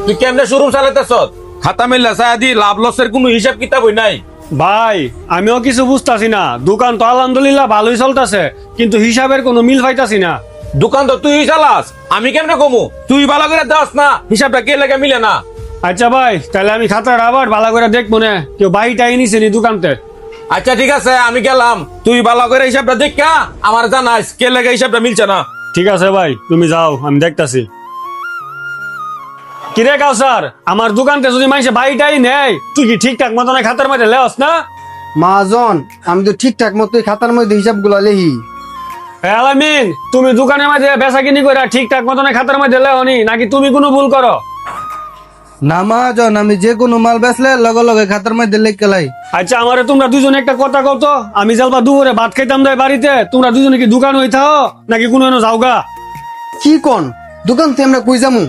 তুই কেমনে শোরুম চালাতেছ? খাতা মিল্লা সায়াদি লাভ লসের কোনো হিসাব কিতাবই নাই। ভাই আমিও কিছু বুঝতাছি না, দোকান তো আলহামদুলিল্লাহ ভালোই চলতেছে, কিন্তু হিসাবের কোনো মিল পাইতাছি না। দোকান তো তুই চালাস, আমি কেমনে কমু? তুই ভালো করে দাস না, হিসাবটা কে লেগে মিলে না। আচ্ছা ভাই, তাহলে আমি খাতাটা আবার ভালো করে দেখবো না, কেউ বাড়িটাই নিছে নি দোকানতে। আচ্ছা ঠিক আছে, আমি গেলাম। তুই ভালো করে হিসাবটা দেখা আমার জানাইস কে লেগে হিসাবটা মিলছে না। ঠিক আছে ভাই, তুমি যাও, আমি দেখতাছি। কিরে কাউসার, আমার দোকানতে যদি মানুষে বাড়িটাই নেয়, তুই কি ঠিকঠাক মতন খাতার মধ্যে লেওস না? মহাজন, আমি তো ঠিকঠাক মতো খাতার মধ্যে হিসাব গুলা লেহি। আলামিন, তুমি দোকানের মধ্যে বেচা কিনি করে ঠিকঠাক মতন খাতার মধ্যে লেওনি, নাকি তুমি কোনো ভুল করো? না মহাজন, আমি যে কোনো মাল বেচলে লগে লগে খাতার মধ্যে লিখে লাই। আচ্ছা আমারে তোমরা দুজনে একটা কথা কও তো, আমি যালবা দুপুরে ভাত খাইতাম যাই বাড়িতে, তোমরা দুজনে কি দোকান হইতাও নাকি কোনো যাওগা? কি কোন দোকান থেকে আমরা কই যামু?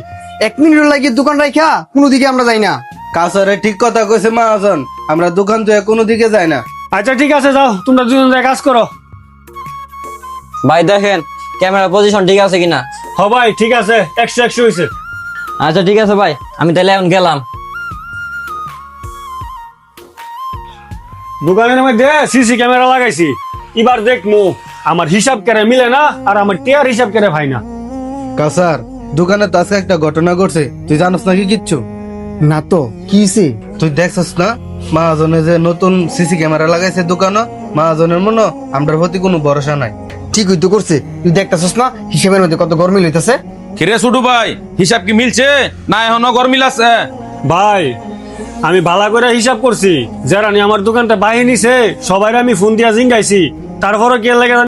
1 মিনিট লাগে দোকান রাখা কোনো দিকে আমরা যাই না। কাছরে ঠিক কথা কইছে মহাজন, আমরা দোকান তো কোনো দিকে যাই না। আচ্ছা ঠিক আছে, যাও তোমরা দুজন যাই কাজ করো। ভাই দেখেন ক্যামেরা পজিশন ঠিক আছে কিনা। হ ভাই ঠিক আছে, 100 হয়েছে। আচ্ছা ঠিক আছে ভাই, আমি তাহলে এখন গেলাম। দোকানের মধ্যে সিসি ক্যামেরা লাগাইছি, এবার দেখমু আমার হিসাব কেড়ে মিলে না আর আমার টিয়ার হিসাব কেড়ে ভাই না। কাছার দোকানে তো আজকে একটা ঘটনা ঘটছে, তুই জানোস নাকি কিচ্ছু? না তো কি হইছে? তুই দেখছস না মহাজনে যে নতুন সিসি ক্যামেরা লাগাইছে দোকানে? মহাজনের মনে আমরার প্রতি কোনো ভরসা নাই। ঠিক হইতো করছে, তুই দেখতাছস না হিসাবের মধ্যে কত গরমিল হইতাছে। কিরে ছোটু ভাই, হিসাব কি মিলছে না এখনো গরমিল আছে? ভাই আমি ভালো করে হিসাব করছি, যারা নি আমার দোকানটা বাহিনী নিছে সবাই আমি ফোন দিয়া জিঙ্গাইছি, তারপরে কে লাগে